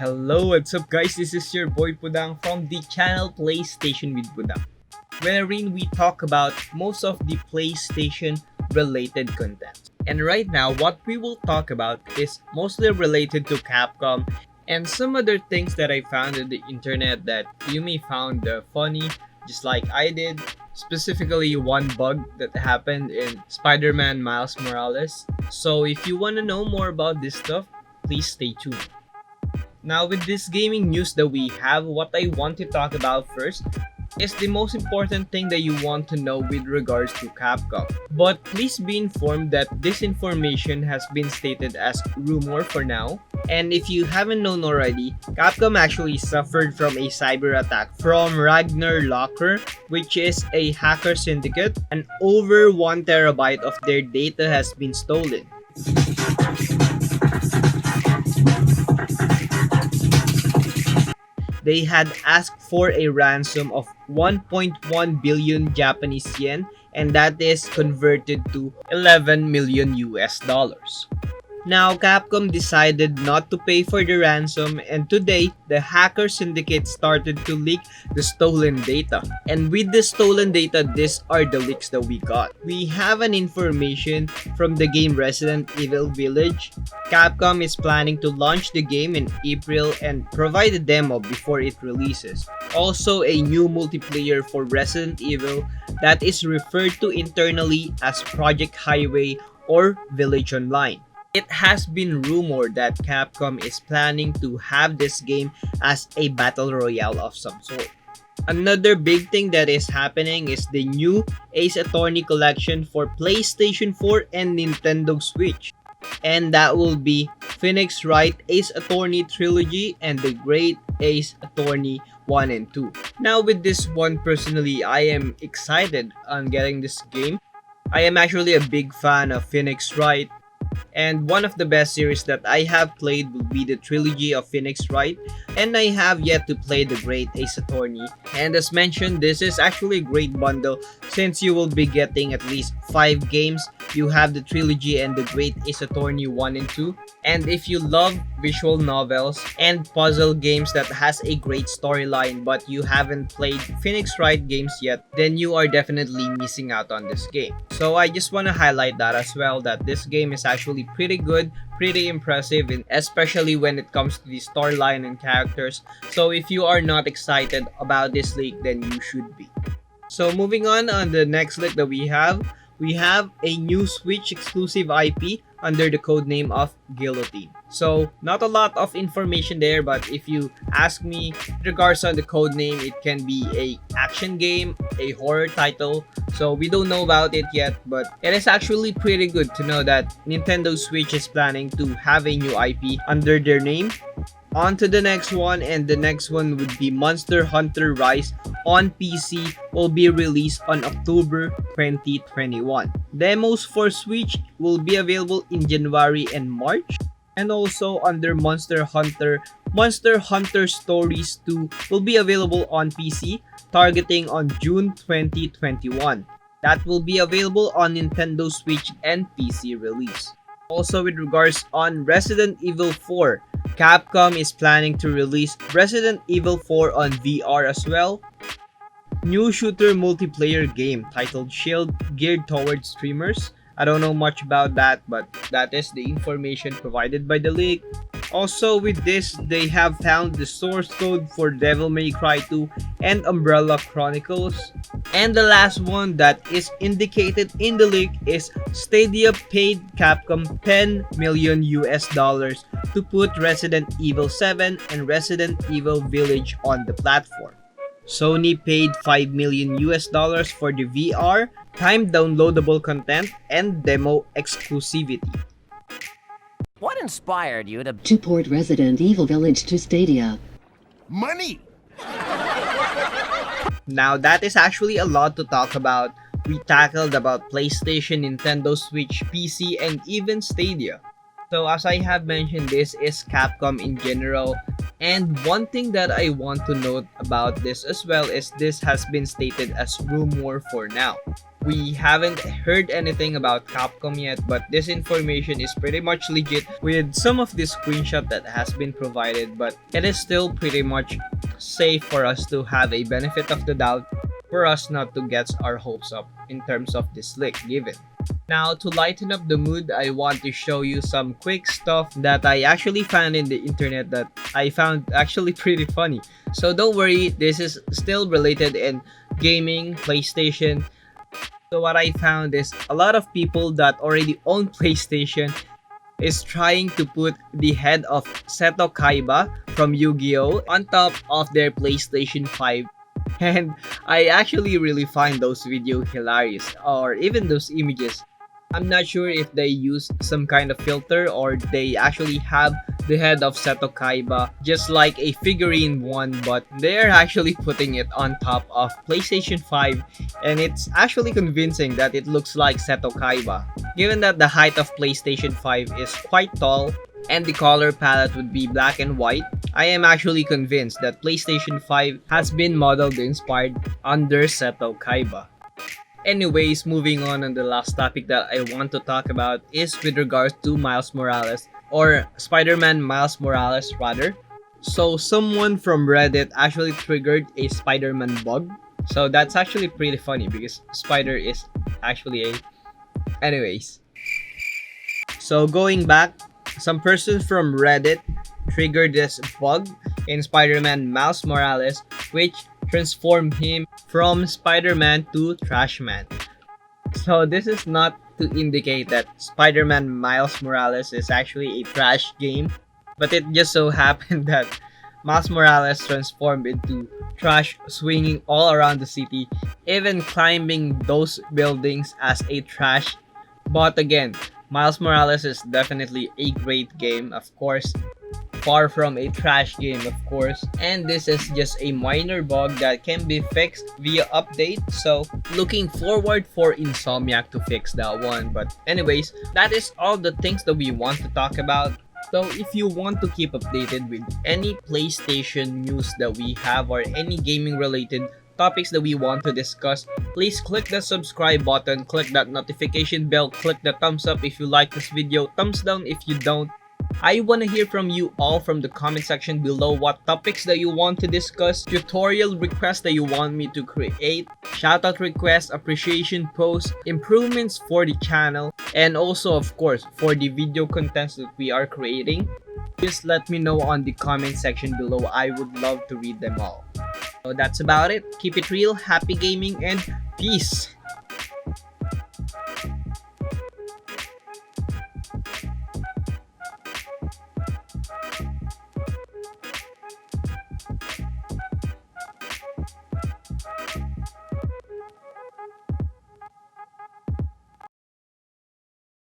Hello, what's up guys? This is your boy Pudang from the channel PlayStation with Pudang, wherein we talk about most of the PlayStation related content. And right now, what we will talk about is mostly related to Capcom and some other things that I found on the internet that you may found funny, just like I did. Specifically, one bug that happened in Spider-Man Miles Morales. So if you want to know more about this stuff, please stay tuned. Now, with this gaming news that we have, what I want to talk about first is the most important thing that you want to know with regards to Capcom. But please be informed that this information has been stated as rumor for now. And if you haven't known already, Capcom actually suffered from a cyber attack from Ragnar Locker, which is a hacker syndicate, and over 1 terabyte of their data has been stolen. They had asked for a ransom of 1.1 billion Japanese yen, and that is converted to 11 million US dollars. Now, Capcom decided not to pay for the ransom, and today, the hacker syndicate started to leak the stolen data. And with the stolen data, these are the leaks that we got. We have an information from the game Resident Evil Village. Capcom is planning to launch the game in April and provide a demo before it releases. Also, a new multiplayer for Resident Evil that is referred to internally as Project Highway or Village Online. It has been rumored that Capcom is planning to have this game as a battle royale of some sort. Another big thing that is happening is the new Ace Attorney collection for PlayStation 4 and Nintendo Switch. And that will be Phoenix Wright Ace Attorney Trilogy and the Great Ace Attorney 1 and 2. Now with this one, personally, I am excited on getting this game. I am actually a big fan of Phoenix Wright. And one of the best series that I have played will be the trilogy of Phoenix Wright, and I have yet to play the Great Ace Attorney. And as mentioned, this is actually a great bundle since you will be getting at least 5 games. You have the trilogy and the Great Ace Attorney 1 and 2. And if you love visual novels and puzzle games that has a great storyline but you haven't played Phoenix Wright games yet, then you are definitely missing out on this game. So I just want to highlight that as well, that this game is actually pretty good, pretty impressive, and especially when it comes to the storyline and characters. So if you are not excited about this leak, then you should be. So moving on the next leak that we have a new Switch exclusive IP under the codename of Guillotine. So not a lot of information there, but if you ask me with regards on the codename, it can be a action game, a horror title. So we don't know about it yet, but it is actually pretty good to know that Nintendo Switch is planning to have a new IP under their name. On to the next one, and the next one would be Monster Hunter Rise on PC will be released on October 2021. Demos for Switch will be available in January and March. And also under Monster Hunter Stories 2 will be available on PC targeting on June 2021. That will be available on Nintendo Switch and PC release. Also with regards on Resident Evil 4, Capcom is planning to release Resident Evil 4 on VR as well. New shooter multiplayer game titled Shield geared towards streamers. I don't know much about that, but that is the information provided by the leak. Also with this, they have found the source code for Devil May Cry 2 and Umbrella Chronicles. And the last one that is indicated in the leak is Stadia paid Capcom 10 million US dollars to put Resident Evil 7 and Resident Evil Village on the platform. Sony paid 5 million US dollars for the VR, timed downloadable content, and demo exclusivity. What inspired you to port Resident Evil Village to Stadia? Money! Now that is actually a lot to talk about. We tackled about PlayStation, Nintendo Switch, PC, and even Stadia. So as I have mentioned, this is Capcom in general. And one thing that I want to note about this as well is this has been stated as rumor for now. We haven't heard anything about Capcom yet, but this information is pretty much legit with some of the screenshot that has been provided, but it is still pretty much safe for us to have a benefit of the doubt for us not to get our hopes up in terms of this leak given. Now, to lighten up the mood, I want to show you some quick stuff that I actually found in the internet that I found actually pretty funny. So don't worry, this is still related in gaming, PlayStation. So what I found is a lot of people that already own PlayStation is trying to put the head of Seto Kaiba from Yu-Gi-Oh! On top of their PlayStation 5. And I actually really find those videos hilarious, or even those images. I'm not sure if they use some kind of filter or they actually have the head of Seto Kaiba just like a figurine one, but they're actually putting it on top of PlayStation 5, and it's actually convincing that it looks like Seto Kaiba. Given that the height of PlayStation 5 is quite tall and the color palette would be black and white, I am actually convinced that PlayStation 5 has been modeled inspired under Seto Kaiba. Anyways, moving on the last topic that I want to talk about is with regards to Miles Morales, or Spider-Man Miles Morales rather. So someone from Reddit actually triggered a Spider-Man bug. So that's actually pretty funny because Spider is actually a... Anyways. So going back, some person from Reddit triggered this bug in Spider-Man Miles Morales, which transformed him from Spider-Man to Trash Man. So this is not to indicate that Spider-Man Miles Morales is actually a trash game, but it just so happened that Miles Morales transformed into trash, swinging all around the city, even climbing those buildings as a trash. But again, Miles Morales is definitely a great game, of course. Far from a trash game, of course, and this is just a minor bug that can be fixed via update, so looking forward for Insomniac to fix that one. But anyways, that is all the things that we want to talk about. So if you want to keep updated with any PlayStation news that we have or any gaming related topics that we want to discuss, please click the subscribe button, click that notification bell, click the thumbs up if you like this video, thumbs down if you don't. I want to hear from you all from the comment section below what topics that you want to discuss, tutorial requests that you want me to create, shoutout requests, appreciation posts, improvements for the channel, and also of course for the video contents that we are creating. Just let me know on the comment section below. I would love to read them all. So that's about it. Keep it real, happy gaming, and peace!